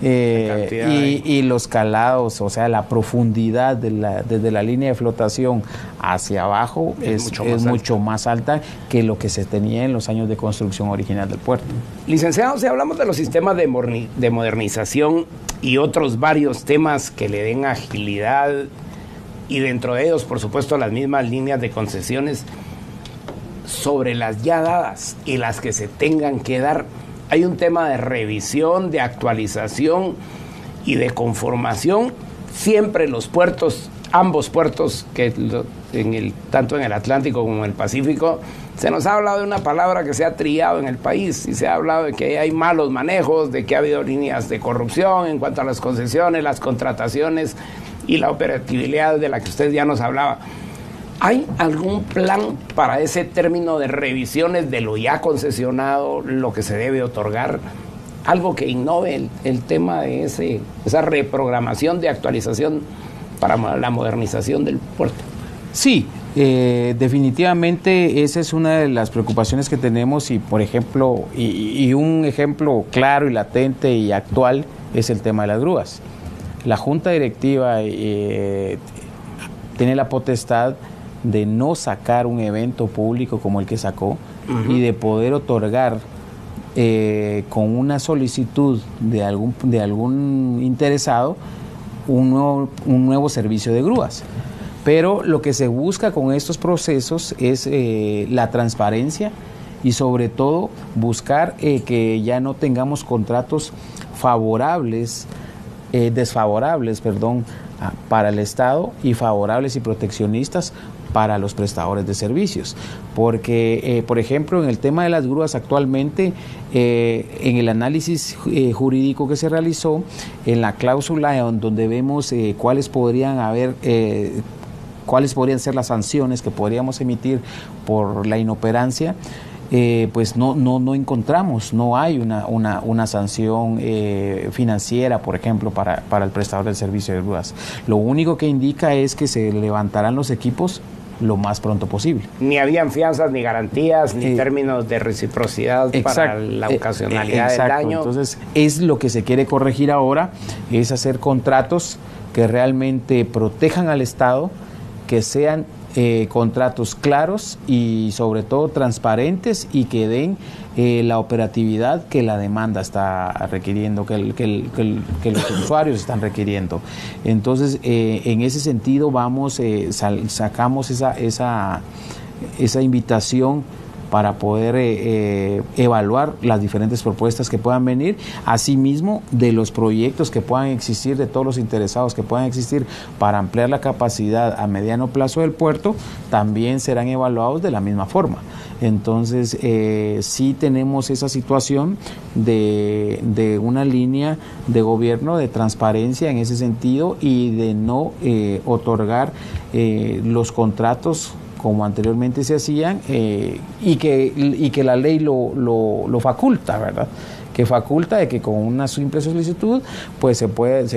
Y los calados, o sea, la profundidad desde la línea de flotación hacia abajo es mucho más alta que lo que se tenía en los años de construcción original del puerto. Licenciado, si hablamos de los sistemas de modernización y otros varios temas que le den agilidad, y dentro de ellos, por supuesto, las mismas líneas de concesiones, sobre las ya dadas y las que se tengan que dar, hay un tema de revisión, de actualización y de conformación. Siempre los puertos, ambos puertos, tanto en el Atlántico como en el Pacífico, se nos ha hablado de una palabra que se ha trillado en el país y se ha hablado de que hay malos manejos, de que ha habido líneas de corrupción en cuanto a las concesiones, las contrataciones y la operatividad de la que usted ya nos hablaba. ¿Hay algún plan para ese término de revisiones de lo ya concesionado, lo que se debe otorgar? Algo que innove el tema de esa reprogramación de actualización para la modernización del puerto. Sí, definitivamente esa es una de las preocupaciones que tenemos y, por ejemplo, y un ejemplo claro y latente y actual es el tema de las grúas. La Junta Directiva tiene la potestad de no sacar un evento público como el que sacó y de poder otorgar con una solicitud de algún interesado un nuevo servicio de grúas. Pero lo que se busca con estos procesos es la transparencia y sobre todo buscar que ya no tengamos contratos desfavorables, para el Estado y favorables y proteccionistas para los prestadores de servicios. Porque, por ejemplo, en el tema de las grúas actualmente, en el análisis jurídico que se realizó, en la cláusula donde vemos cuáles podrían ser las sanciones que podríamos emitir por la inoperancia, pues no encontramos, no hay una sanción financiera, por ejemplo, para el prestador del servicio de grúas. Lo único que indica es que se levantarán los equipos lo más pronto posible. Ni habían fianzas, ni garantías, ni términos de reciprocidad para la ocasionalidad del daño. Entonces, es lo que se quiere corregir ahora, es hacer contratos que realmente protejan al Estado, que sean contratos claros y sobre todo transparentes y que den la operatividad que la demanda está requiriendo, que los usuarios están requiriendo. Entonces, en ese sentido sacamos esa invitación para poder evaluar las diferentes propuestas que puedan venir, asimismo de los proyectos que puedan existir, de todos los interesados que puedan existir para ampliar la capacidad a mediano plazo del puerto, también serán evaluados de la misma forma. Entonces, sí tenemos esa situación de una línea de gobierno de transparencia en ese sentido y de no otorgar los contratos como anteriormente se hacían, y que la ley lo faculta, ¿verdad? Que faculta de que con una simple solicitud pues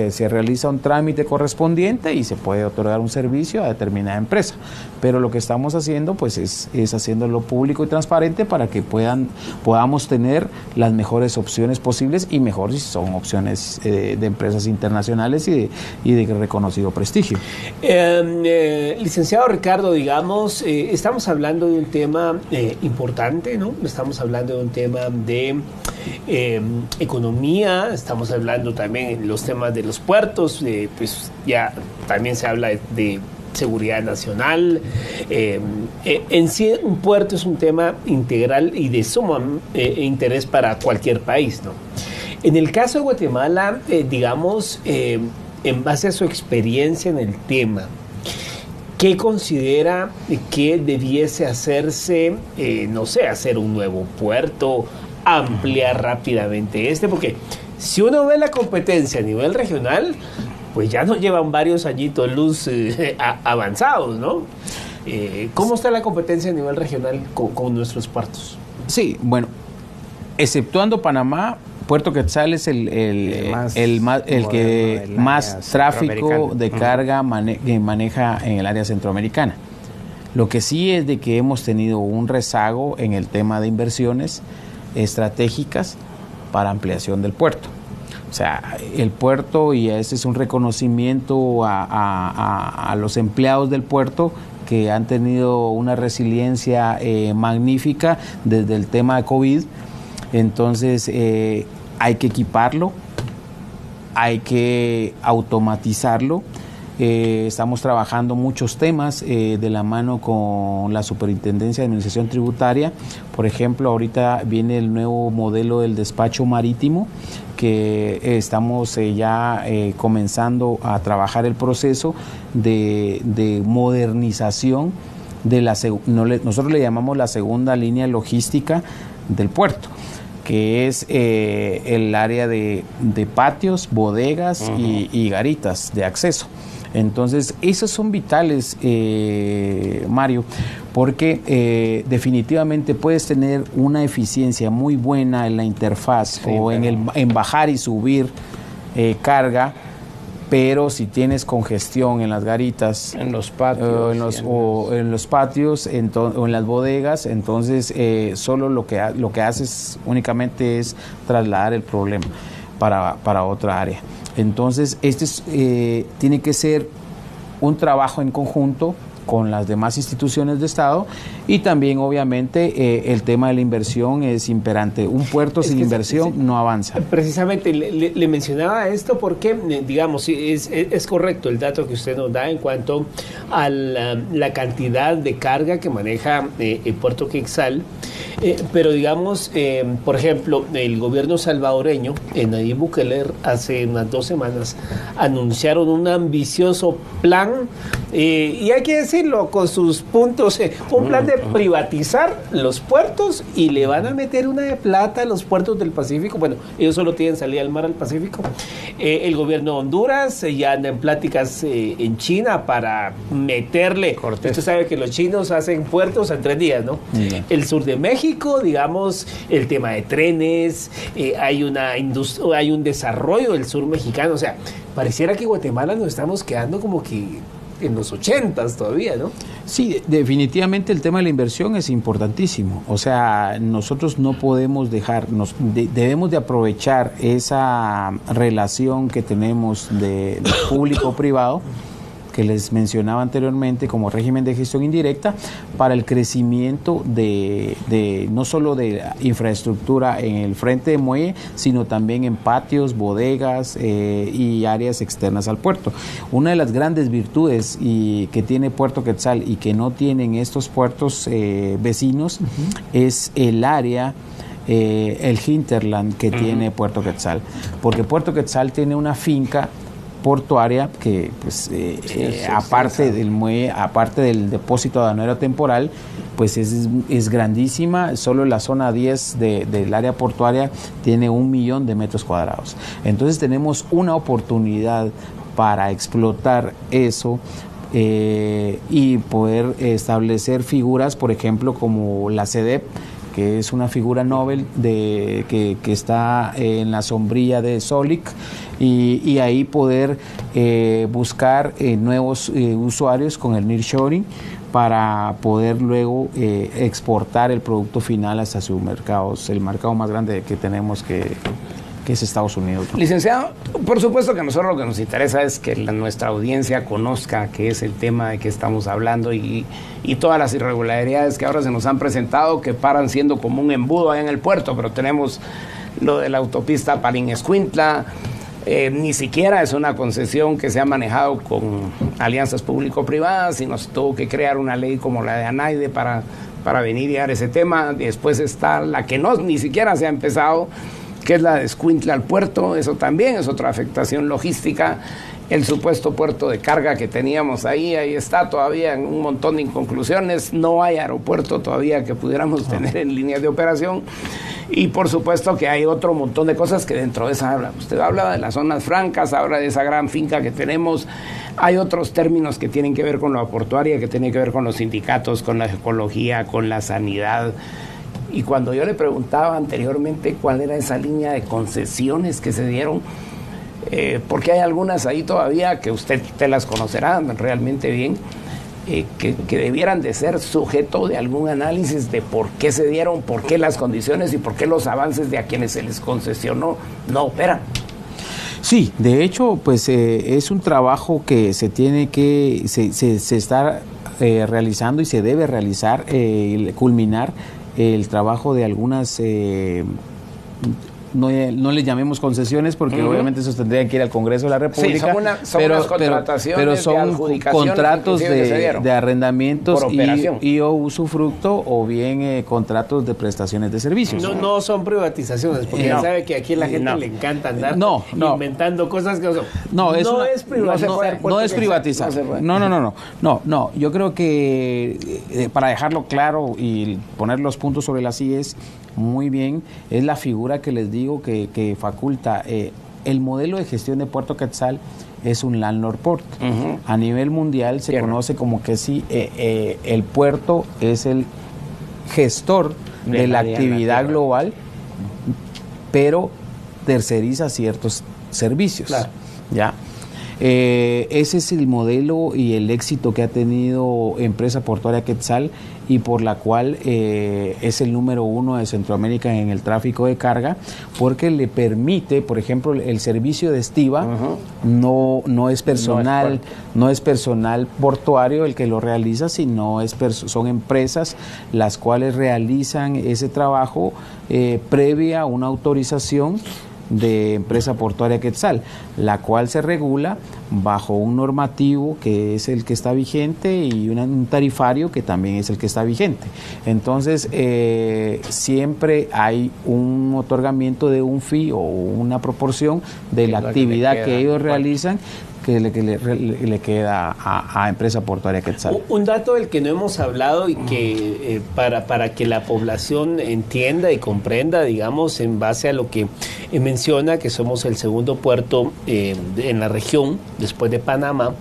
se realiza un trámite correspondiente y se puede otorgar un servicio a determinada empresa. Pero lo que estamos haciendo pues es haciéndolo público y transparente para que podamos tener las mejores opciones posibles, y mejor si son opciones de empresas internacionales y de reconocido prestigio. Licenciado Ricardo, digamos, estamos hablando de un tema importante, ¿no? Estamos hablando de un tema de economía, estamos hablando también de los temas de los puertos, pues ya también se habla de seguridad nacional. En sí, un puerto es un tema integral y de sumo interés para cualquier país, ¿no? En el caso de Guatemala, digamos, en base a su experiencia en el tema, ¿qué considera que debiese hacerse, no sé, hacer un nuevo puerto, ampliar rápidamente porque si uno ve la competencia a nivel regional, pues ya nos llevan varios añitos luz avanzados, ¿no? ¿Cómo está la competencia a nivel regional con nuestros puertos? Sí, bueno, exceptuando Panamá, Puerto Quetzal es el que más tráfico de carga maneja en el área centroamericana. Lo que sí es de que hemos tenido un rezago en el tema de inversiones estratégicas para ampliación del puerto. O sea, el puerto, y ese es un reconocimiento a los empleados del puerto, que han tenido una resiliencia magnífica desde el tema de COVID. Entonces, hay que equiparlo, hay que automatizarlo, Estamos trabajando muchos temas de la mano con la Superintendencia de Administración Tributaria. Por ejemplo, ahorita viene el nuevo modelo del despacho marítimo, que estamos ya comenzando a trabajar el proceso de modernización de nosotros le llamamos la segunda línea logística del puerto, que es el área de patios, bodegas y garitas de acceso. Entonces, esos son vitales, Mario, porque definitivamente puedes tener una eficiencia muy buena en la interfaz en bajar y subir carga, pero si tienes congestión en las garitas, en los patios, en los patios o en las bodegas, entonces solo lo que haces únicamente es trasladar el problema para otra área. Entonces, tiene que ser un trabajo en conjunto con las demás instituciones de Estado, y también obviamente el tema de la inversión es imperante. Un puerto sin inversión no avanza. Precisamente le mencionaba esto porque, digamos, es correcto el dato que usted nos da en cuanto a la cantidad de carga que maneja el puerto Quetzal, pero digamos, por ejemplo, el gobierno salvadoreño, Nayib Bukele, hace unas 2 semanas anunciaron un ambicioso plan, y hay que decirlo con sus puntos, un plan de privatizar los puertos, y le van a meter una de plata a los puertos del Pacífico. Bueno, ellos solo tienen salida al mar al Pacífico. El gobierno de Honduras ya anda en pláticas en China para meterle. Usted sabe que los chinos hacen puertos en 3 días, ¿no? El sur de México, digamos, el tema de trenes, hay un desarrollo del sur mexicano. O sea, pareciera que Guatemala nos estamos quedando como que en los 80s todavía, ¿no? Sí, definitivamente el tema de la inversión es importantísimo. O sea, nosotros no podemos debemos de aprovechar esa relación que tenemos de público-privado, que les mencionaba anteriormente como régimen de gestión indirecta, para el crecimiento de no solo de infraestructura en el frente de muelle, sino también en patios, bodegas y áreas externas al puerto. Una de las grandes virtudes que tiene Puerto Quetzal y que no tienen estos puertos vecinos es el área, el hinterland que tiene Puerto Quetzal, porque Puerto Quetzal tiene una finca portuaria que, pues, aparte del muelle, aparte del depósito aduanero temporal, pues es grandísima. Solo la zona 10 del área portuaria tiene 1 millón de metros cuadrados. Entonces tenemos una oportunidad para explotar eso y poder establecer figuras, por ejemplo, como la CEDEP, que es una figura Nobel que está en la sombrilla de Solic, y ahí poder buscar nuevos usuarios con el nearshoring para poder luego exportar el producto final hasta sus mercados, el mercado más grande que tenemos, que es Estados Unidos, ¿no? Licenciado, por supuesto que a nosotros lo que nos interesa es que nuestra audiencia conozca qué es el tema de que estamos hablando y todas las irregularidades que ahora se nos han presentado, que paran siendo como un embudo allá en el puerto, pero tenemos lo de la autopista Palín-Escuintla. Ni siquiera es una concesión que se ha manejado con alianzas público-privadas, y nos tuvo que crear una ley como la de ANAIDE para venir y dar ese tema. Después está la que ni siquiera se ha empezado, que es la de Escuintla al puerto. Eso también es otra afectación logística. El supuesto puerto de carga que teníamos ahí está todavía en un montón de inconclusiones. No hay aeropuerto todavía que pudiéramos tener en líneas de operación. Y por supuesto que hay otro montón de cosas que dentro de esa habla. Usted habla de las zonas francas, habla de esa gran finca que tenemos. Hay otros términos que tienen que ver con la portuaria, que tienen que ver con los sindicatos, con la ecología, con la sanidad. Y cuando yo le preguntaba anteriormente cuál era esa línea de concesiones que se dieron, porque hay algunas ahí todavía que usted las conocerá realmente bien, que debieran de ser sujeto de algún análisis de por qué se dieron, por qué las condiciones y por qué los avances de a quienes se les concesionó no operan. Sí, de hecho, pues es un trabajo que se está realizando y se debe realizar, culminar el trabajo de algunas no le llamemos concesiones porque obviamente esos tendrían que ir al Congreso de la República, son unas contrataciones pero son contratos de arrendamientos y o usufructo o bien contratos de prestaciones de servicios. No son privatizaciones, porque ya sabe que aquí a la gente le encanta andar inventando cosas que no es privatizar. No, yo creo que para dejarlo claro y poner los puntos sobre las IES, muy bien, es la figura que les digo que faculta. El modelo de gestión de Puerto Quetzal es un landlord port. A nivel mundial se conoce como que sí, el puerto es el gestor de la actividad global, pero terceriza ciertos servicios. Claro. ¿Ya? Ese es el modelo y el éxito que ha tenido Empresa Portuaria Quetzal y por la cual es el número 1 de Centroamérica en el tráfico de carga, porque le permite, por ejemplo, el servicio de estiva no es personal portuario el que lo realiza, sino son empresas las cuales realizan ese trabajo previa a una autorización de Empresa Portuaria Quetzal, la cual se regula bajo un normativo que es el que está vigente y un tarifario que también es el que está vigente. Entonces, siempre hay un otorgamiento de un fee o una proporción de la actividad que ellos realizan que le queda a Empresa Portuaria Quetzal. Un dato del que no hemos hablado y que para que la población entienda y comprenda, digamos, en base a lo que menciona, que somos el segundo puerto en la región, después de Panamá,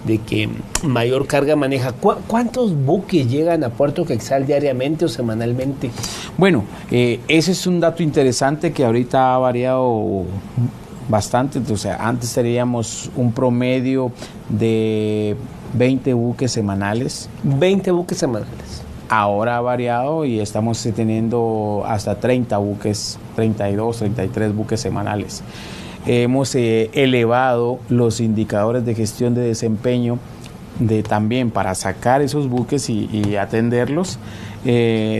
de que mayor carga maneja. ¿Cuántos buques llegan a Puerto Quetzal diariamente o semanalmente? Bueno, ese es un dato interesante que ahorita ha variado bastante. O sea, antes teníamos un promedio de 20 buques semanales. 20 buques semanales. Ahora ha variado y estamos teniendo hasta 30 buques, 32, 33 buques semanales. Hemos elevado los indicadores de gestión de desempeño también para sacar esos buques y atenderlos.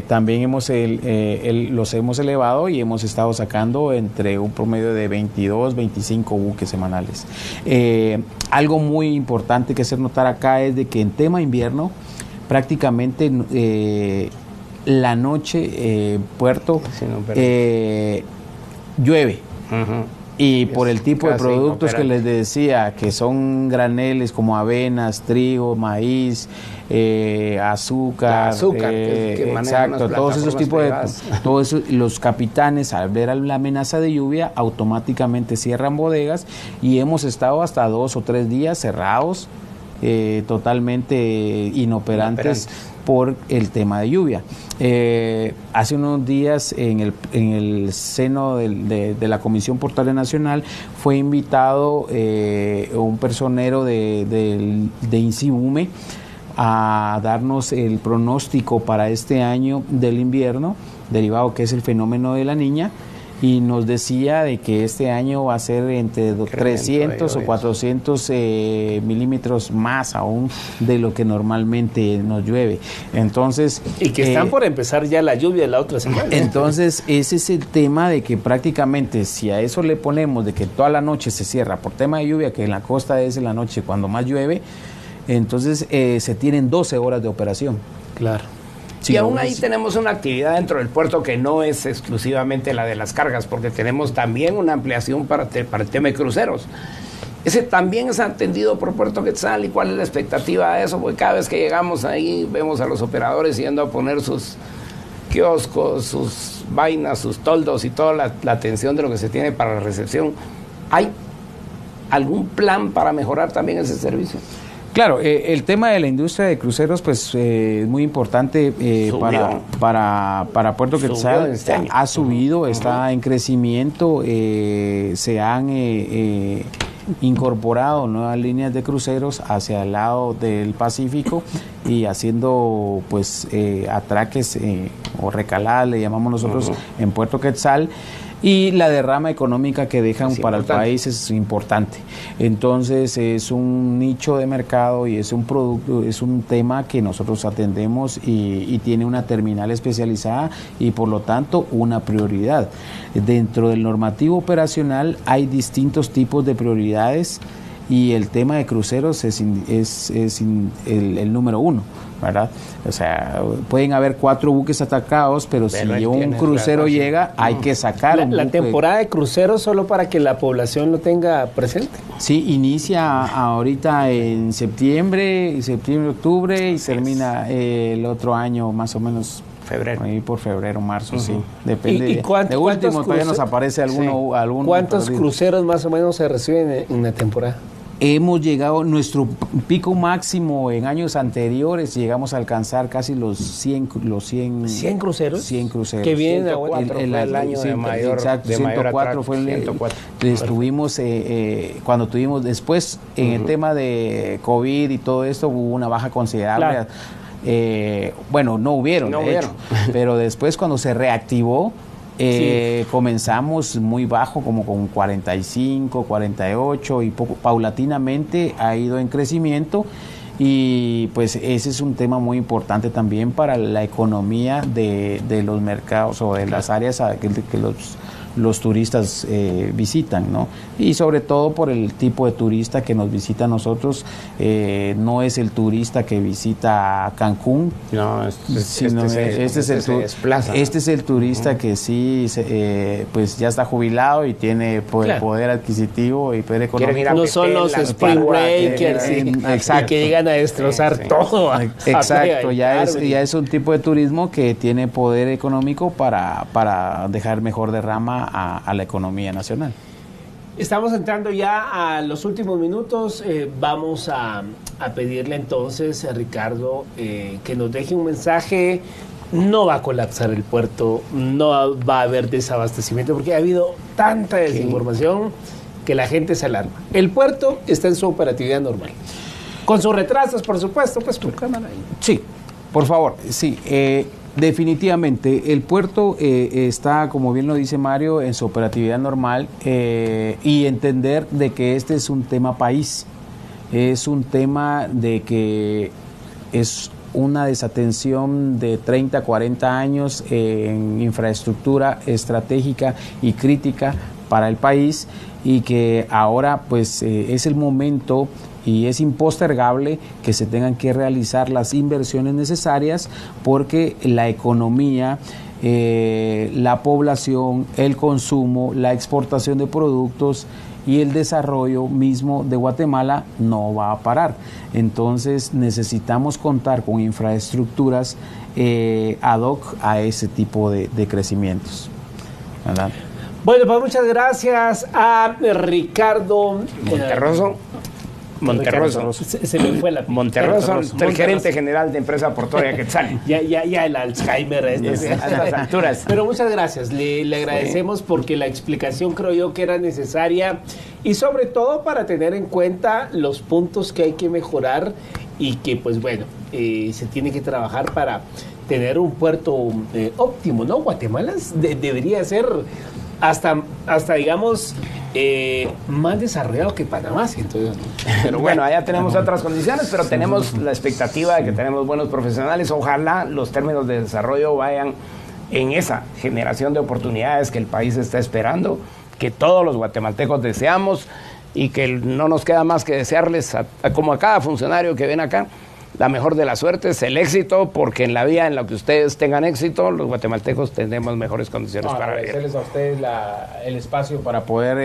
También los hemos elevado y hemos estado sacando entre un promedio de 22, 25 buques semanales. Algo muy importante que hacer notar acá es de que en tema invierno prácticamente la noche Puerto llueve. Y por el tipo de productos que les decía, que son graneles como avenas, trigo, maíz, azúcar, exacto, todos esos tipos todos los capitanes, al ver la amenaza de lluvia, automáticamente cierran bodegas y hemos estado hasta 2 o 3 días cerrados, totalmente inoperantes por el tema de lluvia. Hace unos días en el seno de la Comisión Portuaria Nacional fue invitado un personero de INSIBUME a darnos el pronóstico para este año del invierno, derivado que es el fenómeno de la Niña, y nos decía de que este año va a ser entre 300 o 400 milímetros más aún de lo que normalmente nos llueve. Entonces, y que están por empezar ya la lluvia de la otra semana. Entonces, ese es el tema de que prácticamente si a eso le ponemos de que toda la noche se cierra por tema de lluvia, que en la costa es en la noche cuando más llueve, entonces se tienen 12 horas de operación. Claro. Sí, y aún ahí tenemos una actividad dentro del puerto que no es exclusivamente la de las cargas, porque tenemos también una ampliación para el tema de cruceros. Ese también es atendido por Puerto Quetzal. ¿Y cuál es la expectativa de eso? Porque cada vez que llegamos ahí vemos a los operadores yendo a poner sus kioscos, sus vainas, sus toldos y toda la atención de lo que se tiene para la recepción. ¿Hay algún plan para mejorar también ese servicio? Claro, el tema de la industria de cruceros pues es muy importante para Puerto Quetzal. Ha subido, está en crecimiento, se han incorporado nuevas líneas de cruceros hacia el lado del Pacífico y haciendo pues atraques o recaladas, le llamamos nosotros en Puerto Quetzal. y la derrama económica que dejan Es para el importante. país es importante. Entonces es un nicho de mercado y es un producto, es un tema que nosotros atendemos y tiene una terminal especializada y por lo tanto una prioridad. Dentro del normativo operacional hay distintos tipos de prioridades y el tema de cruceros es el número uno, ¿verdad? O sea, pueden haber 4 buques atacados, pero si él un tiene crucero razón. llega, hay que sacar un La buque. temporada de cruceros solo para que la población lo tenga presente. Sí, inicia ahorita en septiembre, octubre y termina el otro año más o menos Febrero. ahí por febrero, marzo, sí. Depende. ¿Y de último todavía nos aparece Sí. alguno ¿Cuántos perdido. cruceros más o menos se reciben en la temporada? Hemos llegado, nuestro pico máximo en años anteriores, llegamos a alcanzar casi los 100 ¿100 cruceros? 100 cruceros. Que vienen a 104 fue el año de mayor, exacto, de mayor 104 fue el 104. estuvimos cuando tuvimos después en el tema de COVID y todo esto hubo una baja considerable. Claro. Bueno, no hubieron, No de hubieron. hecho, pero después cuando se reactivó comenzamos muy bajo, como con 45, 48 y paulatinamente ha ido en crecimiento y pues ese es un tema muy importante también para la economía de los mercados o de las áreas que los turistas visitan, ¿no? Y sobre todo por el tipo de turista que nos visita a nosotros, no es el turista que visita Cancún, No, sino se desplaza. este es el turista que sí, pues ya está jubilado y tiene Claro. poder adquisitivo y poder Quieren ir económico. a No son los Petén, la spring Antigua, breakers que- exacto. que llegan a destrozar Sí, sí. todo. Exacto, ya ya es un tipo de turismo que tiene poder económico para dejar mejor derrama a la economía nacional. Estamos entrando ya a los últimos minutos. Vamos a pedirle entonces a Ricardo que nos deje un mensaje. No va a colapsar el puerto, no va a haber desabastecimiento, porque ha habido tanta desinformación que la gente se alarma. El puerto está en su operatividad normal. Con sus retrasos, por supuesto, pues por cámara ahí. Sí, por favor, sí. Definitivamente, el puerto está, como bien lo dice Mario, en su operatividad normal y entender de que este es un tema país, es un tema de que es una desatención de 30, 40 años en infraestructura estratégica y crítica para el país y que ahora pues es el momento y es impostergable que se tengan que realizar las inversiones necesarias porque la economía, la población, el consumo, la exportación de productos y el desarrollo mismo de Guatemala no va a parar. Entonces necesitamos contar con infraestructuras ad hoc a ese tipo de crecimientos, ¿verdad? Bueno, pues muchas gracias a Ricardo Monterroso. Se me fue la Monterroso, el Monterroso. gerente general de empresa portuaria Quetzal. Ya el Alzheimer A estas alturas. Pero muchas gracias, le agradecemos porque la explicación creo yo que era necesaria y sobre todo para tener en cuenta los puntos que hay que mejorar y que pues bueno, se tiene que trabajar para tener un puerto óptimo, ¿no? Guatemala debería ser hasta digamos más desarrollado que Panamá, entonces. Pero bueno, allá tenemos otras condiciones, pero tenemos la expectativa de que tenemos buenos profesionales. Ojalá los términos de desarrollo vayan en esa generación de oportunidades que el país está esperando, que todos los guatemaltecos deseamos y que no nos queda más que desearles, como a cada funcionario que ven acá, la mejor de las suertes, el éxito, porque en la vida en la que ustedes tengan éxito, los guatemaltecos tendremos mejores condiciones para vivir. Agradecerles a ustedes el espacio para poder